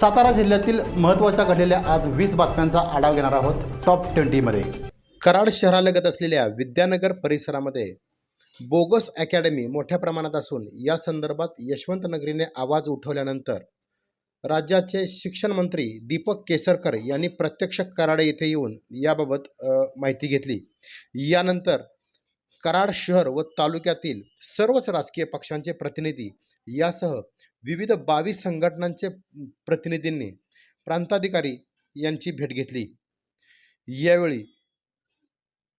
सातारा जिल्ह्यातील महत्त्वाच्या घडलेल्या आज 20 बातम्यांचा आढावा घेणार आहोत टॉप 20मध्ये। कराड शहरालगत असलेल्या विद्यानगर परिसरामध्ये बोगस अकॅडमी मोठ्या प्रमाणात असून या संदर्भात यशवंत नगरीने आवाज उठवल्यानंतर राज्याचे शिक्षण मंत्री दीपक केसरकर यांनी प्रत्यक्ष कराड येथे येऊन याबाबत माहिती घेतली। यानंतर कराड शहर व तालुक्यातील सर्वच राजकीय पक्षांचे प्रतिनिधी यासह विविध 22 संघटनांचे प्रतिनिधींनी प्रांताधिकारी यांची भेट घेतली। यावेळी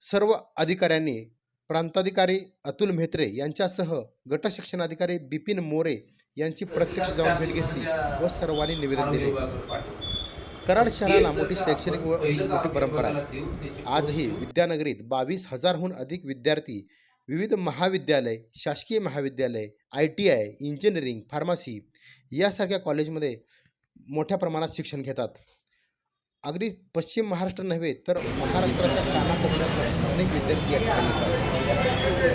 सर्व अधिकाऱ्यांनी प्रांताधिकारी अतुल म्हेत्रे यांच्यासह गट शिक्षणाधिकारी बिपिन मोरे यांची प्रत्यक्ष जाऊन भेट घेतली व सर्वांनी निवेदन दिले। कराड शहराला मोठी शैक्षणिक व मोठी परंपरा आहे। आजही विद्यानगरीत 22,000हून अधिक विद्यार्थी विविध महाविद्यालय, शासकीय महाविद्यालय, ITI, इंजिनिअरिंग, फार्मसी यासारख्या कॉलेजमध्ये मोठ्या प्रमाणात शिक्षण घेतात। अगदी पश्चिम महाराष्ट्र नव्हे तर महाराष्ट्राच्या कानाकोपऱ्यात अनेक विद्यार्थी या ठिकाणी येतात।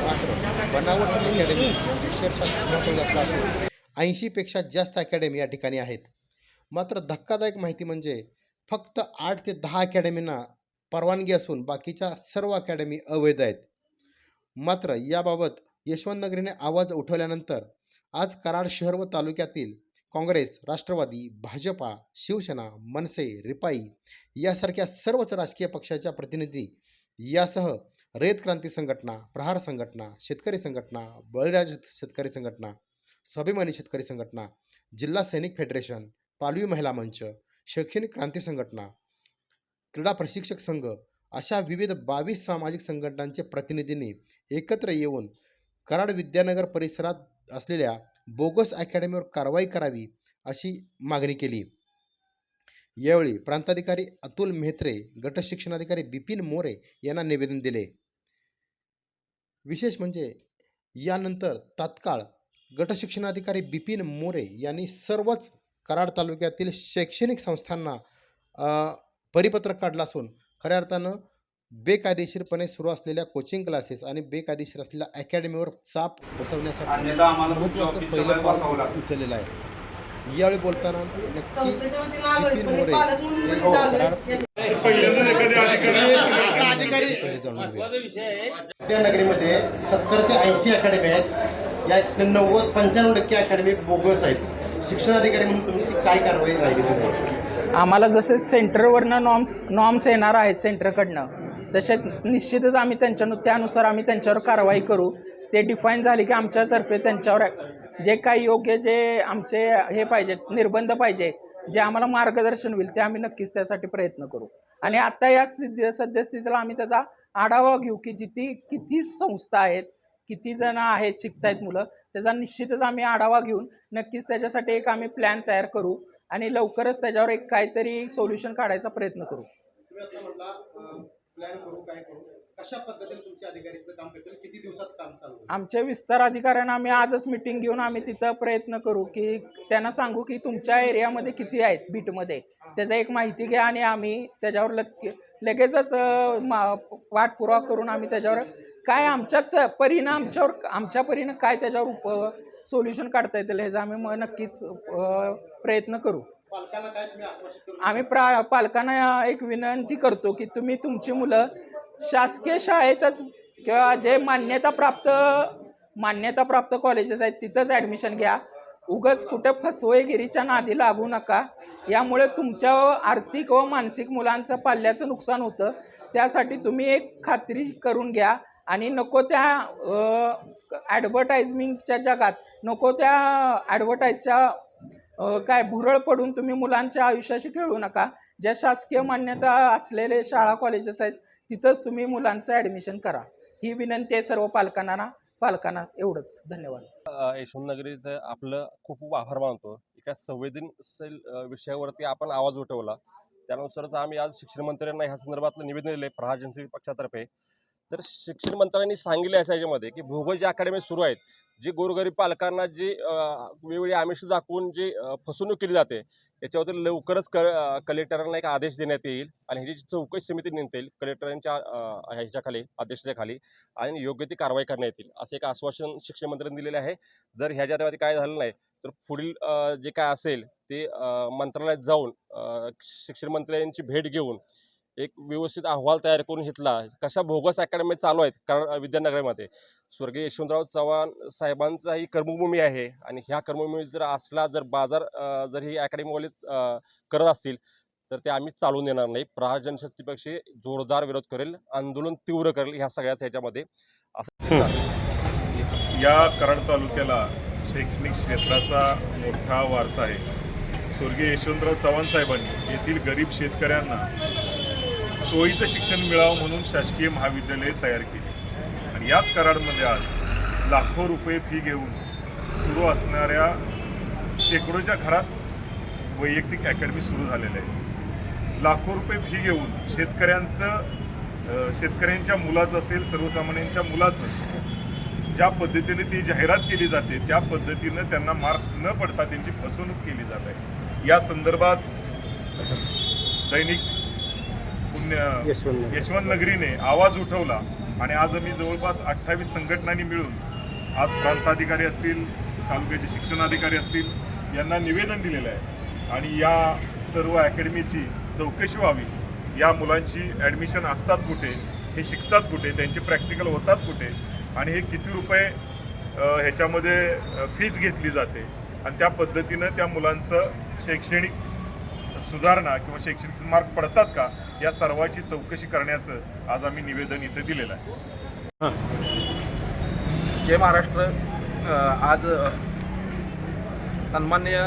मात्र बनावट अकॅडमी अक्षरशः असून 80पेक्षा जास्त अकॅडमी या ठिकाणी आहेत। मात्र धक्कादायक माहिती म्हणजे फक्त 8 ते 10 अकॅडमींना परवानगी असून बाकीच्या सर्व अकॅडमी अवैध आहेत। मात्र याबाबत यशवंत नगरीने आवाज उठवल्यानंतर आज कराड शहर व तालुक्यातील काँग्रेस, राष्ट्रवादी, भाजपा, शिवसेना, मनसे, रिपाई यासारख्या सर्वच राजकीय पक्षाच्या प्रतिनिधी यासह रयत क्रांती संघटना, प्रहार संघटना, शेतकरी संघटना, बळीराजा शेतकरी संघटना, स्वाभिमानी शेतकरी संघटना, जिल्हा सैनिक फेडरेशन, पालवी महिला मंच, शैक्षणिक क्रांती संघटना, क्रीडा प्रशिक्षक संघ अशा विविध 22 सामाजिक संघटनांचे प्रतिनिधींनी एकत्र येऊन कराड विद्यानगर परिसरात असलेल्या बोगस अकॅडमीवर कारवाई करावी अशी मागणी केली। यावेळी प्रांताधिकारी अतुल म्हेत्रे, गट शिक्षणाधिकारी बिपिन मोरे यांना निवेदन दिले। विशेष म्हणजे यानंतर तात्काळ गट शिक्षणाधिकारी बिपिन मोरे यांनी सर्वच कराड तालुक्यातील शैक्षणिक संस्थांना परिपत्रक काढलं असून खऱ्या अर्थानं बेकायदेशीरपणे सुरू असलेल्या कोचिंग क्लासेस आणि बेकायदेशीर असलेल्या अकॅडमीवर चाप बसवण्यासाठी महत्त्वाचं पहिलं पाऊल उचललेलं आहे। यावेळी बोलताना नक्की बिपिन मोरे अधिकारी विद्यानगरीमध्ये 70 ते 80 अकॅडमी आहेत। या 95% अकॅडमी बोगस आहेत। शिक्षणाधिकारी म्हणून तुमची काय कारवाई राहिली? आम्हाला जसे सेंटरवरनं नॉर्म्स येणार आहेत सेंटरकडनं, तसे निश्चितच आम्ही त्यानुसार आम्ही त्यांच्यावर कारवाई करू। ते डिफाईन झाले की आमच्यातर्फे त्यांच्यावर जे काही योग्य जे आमचे हे पाहिजे निर्बंध पाहिजे, जे आम्हाला मार्गदर्शन होईल ते आम्ही नक्कीच त्यासाठी प्रयत्न करू। आणि आत्ता या सद्यस्थितीला आम्ही त्याचा आढावा घेऊ की किती संस्था आहेत, किती जण आहेत शिकतायत मुलं, त्याचा निश्चितच आम्ही आढावा घेऊन नक्कीच त्याच्यासाठी एक आम्ही प्लॅन तयार करू आणि लवकरच त्याच्यावर एक काहीतरी सोल्युशन काढायचा प्रयत्न करू। प्लॅन करू, काय करू, कशा पद्धतीने तुमचे अधिकारी काम करतील, किती दिवसात काम चालू होईल? आमच्या विस्तार अधिकाऱ्यांना आम्ही आजच मीटिंग घेऊन आम्ही तिथं प्रयत्न करू की त्यांना सांगू की तुमच्या एरियामध्ये किती आहेत बीटमध्ये, त्याचा एक माहिती घ्या आणि आम्ही त्याच्यावर लगेचच पाठपुरावा करून आम्ही त्याच्यावर काय आमच्यात आमच्या परीनं काय त्याच्यावर सोल्युशन काढता येतील ह्याचा आम्ही नक्कीच प्रयत्न करू। आम्ही पालकांना एक विनंती करतो की तुम्ही तुमची मुलं शासकीय शाळेतच किंवा जे मान्यताप्राप्त कॉलेजेस आहेत तिथंच ॲडमिशन घ्या। उगाच कुठं फसवेगिरीच्या नादी लागू नका। यामुळे तुमच्या आर्थिक व मानसिक मुलांचं पाल्याचं नुकसान होतं। त्यासाठी तुम्ही एक खात्री करून घ्या आणि नको त्या ॲडव्हर्टाइजमेंटच्या जगात नको त्या ॲडव्हर्टाईजच्या भुरळ पडून तुम्ही मुलांच्या आयुष्याशी खेळू नका। ज्या शासकीय मान्यता असलेले शाळा कॉलेजेस आहेत तिथंच तुम्ही मुलांचं ॲडमिशन करा, ही विनंती आहे सर्व पालकांना। एवढंच, धन्यवाद। यशवंत नगरीचं आपलं खूप आभार मानतो। एका संवेदनशील विषयावरती आपण आवाज उठवला, त्यानुसारच आम्ही आज शिक्षण मंत्र्यांना ह्या संदर्भातलं निवेदन दिले प्रहार जनशक्ती पक्षातर्फे। तर शिक्षण मंत्र्यांनी सांगितले याच्यामध्ये की भूगोल ज्या अकॅडमी सुरू आहेत, जी गोरगरीब पालकांना जी वेगवेगळी आमिष दाखवून जी फसवणूक केली जाते, याच्यावर लवकरच कलेक्टरांना एक आदेश देण्यात येईल आणि ह्याची चौकशी समिती नेमण्यात येईल कलेक्टरांच्या ह्याच्याखाली आदेशाखाली आणि योग्य ती कारवाई करण्यात येईल, असं एक आश्वासन शिक्षण मंत्र्यांनी दिलेलं आहे। जर ह्याच्यामध्ये काय झालं नाही तर पुढील जे काय असेल ते मंत्रालयात जाऊन शिक्षण मंत्र्यांची भेट घेऊन एक व्यवस्थित अहवाल तयार करून घेतला कशा बोगस अकॅडमी चालू आहेत कारण विद्यानगरमध्ये स्वर्गीय यशवंतराव चव्हाण साहेबांचा ही कर्मभूमी आहे आणि ह्या कर्मभूमी जर असला जर बाजार जर ही अकॅडमीवाले करत असतील तर ते आम्ही चालून देणार नाही. प्रहार जनशक्ती पक्ष जोरदार विरोध करेल, आंदोलन तीव्र करेल ह्या सगळ्याच ह्याच्यामध्ये या कराड तालुक्याला शैक्षणिक क्षेत्राचा मोठा वारसा आहे. स्वर्गीय यशवंतराव चव्हाण साहेबांनी येथील गरीब शेतकऱ्यांना सोयीचं शिक्षण मिळावं म्हणून शासकीय महाविद्यालय तयार केली आणि याच कराडमध्ये आज लाखो रुपये फी घेऊन सुरू असणाऱ्या शेकडोच्या घरात वैयक्तिक अकॅडमी सुरू झालेल्या आहे. लाखो रुपये फी घेऊन शेतकऱ्यांच्या मुलाचं असेल सर्वसामान्यांच्या मुलाचं ज्या पद्धतीने ती जाहिरात केली जाते त्या पद्धतीनं त्यांना मार्क्स न पडता त्यांची फसवणूक केली जात आहे. या संदर्भात दैनिक यशवंत नगरीने आवाज उठवला आणि आज आम्ही जवळपास 28 संघटनांनी मिळून आज प्रांताधिकारी असतील, तालुक्याचे शिक्षणाधिकारी असतील यांना निवेदन दिलेलं आहे आणि या सर्व अकॅडमीची चौकशी व्हावी. या मुलांची ॲडमिशन असतात कुठे, हे शिकतात कुठे, त्यांचे प्रॅक्टिकल होतात कुठे आणि हे किती रुपये ह्याच्यामध्ये फीज घेतली जाते आणि त्या पद्धतीनं त्या मुलांचं शैक्षणिक सुधारणा किंवा शैक्षणिक मार्क पडतात का या सर्वाची चौकशी करण्याचं आज आम्ही निवेदन इथं दिलेलं आहे. जय महाराष्ट्र. आज सन्माननीय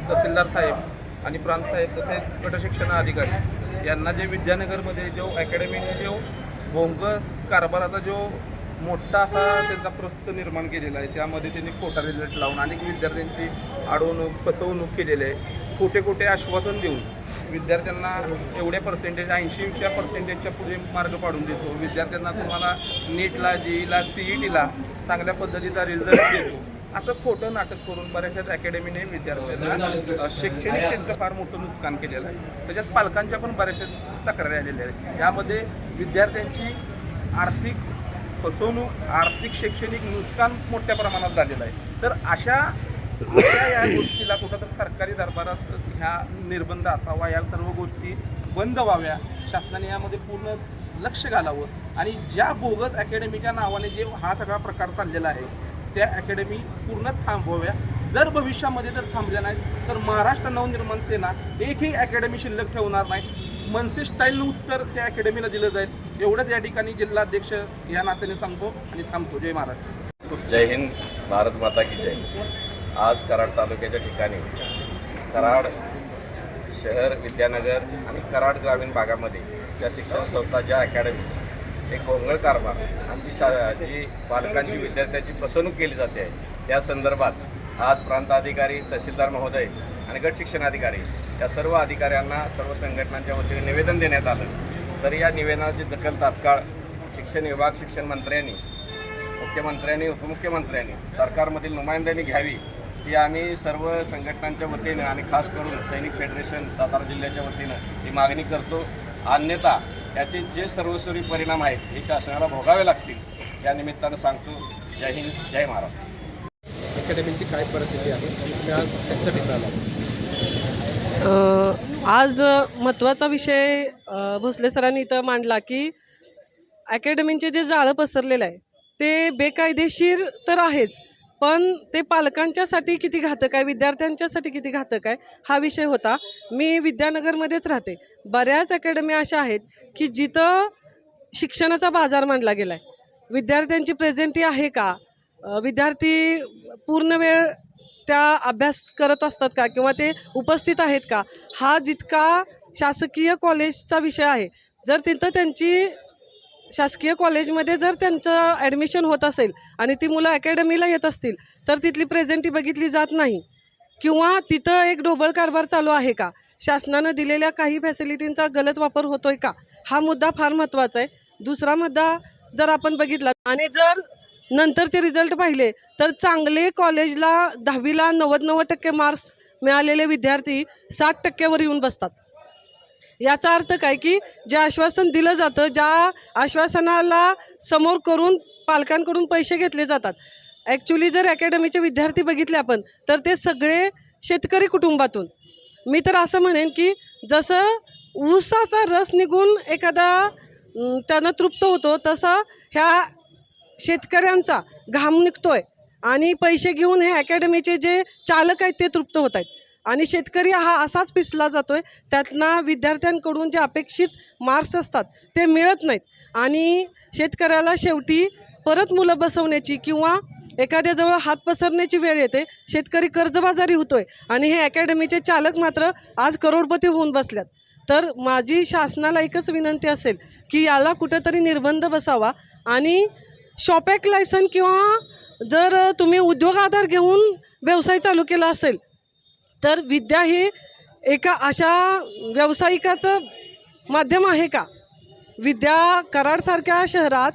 तहसीलदार साहेब आणि प्रांत साहेब तसेच गटशिक्षण अधिकारी यांना जे विद्यानगरमध्ये जो अकॅडमीने जो बोंगस कारभाराचा जो मोठा असा त्यांचा प्रस्त निर्माण केलेला आहे त्यामध्ये त्यांनी खोटा रिझल्ट लावून अनेक विद्यार्थ्यांची अडवणूक फसवणूक केलेली आहे. खोटे खोटे आश्वासन देऊन विद्यार्थ्यांना एवढ्या पर्सेंटेज 80% पुढे मार्ग पाडून देतो. विद्यार्थ्यांना तुम्हाला नीटला जेईला CETला चांगल्या पद्धतीचा रिझल्ट देतो असं खोटं नाटक करून बऱ्याचशा अकॅडमीने विद्यार्थ्यांना शैक्षणिक त्यांचं फार मोठं नुकसान केलेलं आहे. त्याच्यात पालकांच्या पण बऱ्याचशा तक्रारी आलेल्या आहेत. यामध्ये विद्यार्थ्यांची आर्थिक फसवणूक, आर्थिक शैक्षणिक नुकसान मोठ्या प्रमाणात झालेलं आहे. तर अशा या गोष्टीला कुठंतरी सरकारी दरबारात ह्या निर्बंध असावा, या सर्व गोष्टी बंद व्हाव्या, शासनाने यामध्ये पूर्ण लक्ष घालावं आणि ज्या बोगस अकॅडमीच्या नावाने जे हा सगळा प्रकार चाललेला आहे त्या अकॅडमी पूर्ण थांबवाव्या. जर भविष्यामध्ये जर थांबल्या नाही तर महाराष्ट्र नवनिर्माण सेना एकही अकॅडमी शिल्लक ठेवणार नाही. मनसे स्टाईलनं उत्तर त्या अकॅडमीला दिलं जाईल. एवढंच या ठिकाणी जिल्हाध्यक्ष या नात्याने सांगतो आणि थांबतो. जय महाराष्ट्र. जय हिंद, भारत माता की जय. आज कराड तालुक्याच्या ठिकाणी कराड शहर, विद्यानगर आणि कराड ग्रामीण भागामध्ये ज्या शिक्षण संस्था, ज्या अकॅडमी एक भोंगळ कारभार आणि जी पालकांची विद्यार्थ्यांची फसवणूक केली जाते आहे त्या संदर्भात आज प्रांताधिकारी, तहसीलदार महोदय आणि गट शिक्षणाधिकारी या सर्व अधिकाऱ्यांना सर्व संघटनांच्या वतीने निवेदन देण्यात आलं. तर या निवेदनाची दखल तात्काळ शिक्षण विभाग, शिक्षण मंत्र्यांनी, मुख्यमंत्र्यांनी, उपमुख्यमंत्र्यांनी, सरकारमधील नुमाइंद्यांनी घ्यावी ही आम्ही सर्व संघटनांच्या वतीनं आणि खास करून सैनिक फेडरेशन सातारा जिल्ह्याच्या वतीनं ही मागणी करतो. अन्यथा याचे जे सर्वस्वी परिणाम आहेत हे शासनाला भोगावे लागतील या निमित्तानं सांगतो. जय हिंद, जय महाराष्ट्र. अकॅडमीची काय परिस्थिती आहे आणि तुम्ही आज कशासाठी आला? आज महत्त्वाचा विषय भोसले सरांनी इथं मांडला की अकॅडमींचे जे जाळं पसरलेलं आहे ते बेकायदेशीर तर आहेच, पण ते पालकांच्यासाठी किती घातक आहे, विद्यार्थ्यांच्यासाठी किती घातक आहे हा विषय होता. मी विद्यानगरमध्येच राहते. बऱ्याच अकॅडमी अशा आहेत की जिथं शिक्षणाचा बाजार मांडला गेला आहे. विद्यार्थ्यांची प्रेझेंटी आहे का, विद्यार्थी पूर्ण वेळ त्या अभ्यास करत असतात का किंवा ते उपस्थित आहेत का, हा जितका शासकीय कॉलेजचा विषय आहे. जर तिथं त्यांची शासकीय कॉलेजमध्ये जर त्यांचं ॲडमिशन होत असेल आणि ती मुलं अकॅडमीला येत असतील तर तिथली प्रेझेंटी बघितली जात नाही किंवा तिथं एक ढोबळ कारभार चालू आहे का, शासनानं दिलेल्या काही फॅसिलिटींचा गलत वापर होतोय का, हा मुद्दा फार महत्त्वाचा आहे. दुसरा मुद्दा जर आपण बघितला आणि जर नंतरचे रिझल्ट पाहिले तर चांगले कॉलेजला 10वीला 90% मार्क्स मिळालेले विद्यार्थी 60% येऊन बसतात. याचा अर्थ काय की जे आश्वासन दिलं जातं, ज्या आश्वासनाला समोर करून पालकांकडून पैसे घेतले जातात, ॲक्च्युली जर अकॅडमीचे विद्यार्थी बघितले आपण तर ते सगळे शेतकरी कुटुंबातून. मी तर असं म्हणेन की जसं ऊसाचा रस निघून एखादा त्यानं तृप्त होतो, तसं ह्या शेतकऱ्यांचा घाम निघतोय आणि पैसे घेऊन हे अकॅडमीचे जे चालक आहेत ते तृप्त होत आहेत आणि शेतकरी हा असाच पिसला जातोय. त्यातनं विद्यार्थ्यांकडून जे अपेक्षित मार्क्स असतात ते मिळत नाहीत आणि शेतकऱ्याला शेवटी परत मुलं बसवण्याची किंवा एखाद्याजवळ हात पसरण्याची वेळ येते. शेतकरी कर्जबाजारी होतोय आणि हे अकॅडमीचे चालक मात्र आज करोडपती होऊन बसल्यात. तर माझी शासनाला एकच विनंती असेल की याला कुठंतरी निर्बंध बसावा आणि शॉपॅक लायसन किंवा जर तुम्ही उद्योग आधार घेऊन व्यवसाय चालू केला असेल तर विद्या ही एका अशा व्यावसायिकाचं माध्यम आहे का? विद्या कराडसारख्या शहरात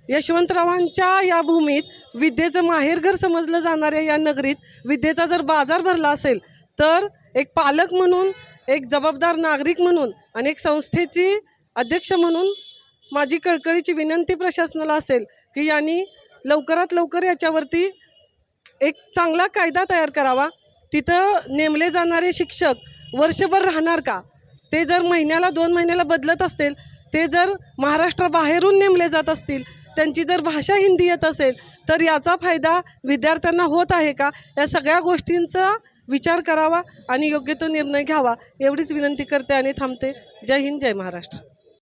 यशवंतरावांच्या या भूमीत विद्येचं माहेरघर समजलं जाणाऱ्या या नगरीत विद्येचा जर बाजार भरला असेल तर एक पालक म्हणून, एक जबाबदार नागरिक म्हणून आणि एक संस्थेची अध्यक्ष म्हणून माझी कळकळीची विनंती प्रशासनाला असेल की यांनी लवकरात लवकर याच्यावरती एक चांगला कायदा तयार करावा. तिथं नेमले जाणारे शिक्षक वर्षभर राहणार का? ते जर महिन्याला 2 महिन्याला बदलत असतील, ते जर महाराष्ट्राबाहेरून नेमले जात असतील, त्यांची जर भाषा हिंदी येत असेल तर याचा फायदा विद्यार्थ्यांना होत आहे का? या सगळ्या गोष्टींचा विचार करावा आणि योग्य तो निर्णय घ्यावा एवढीच विनंती करते आणि थांबते. जय हिंद, जय महाराष्ट्र.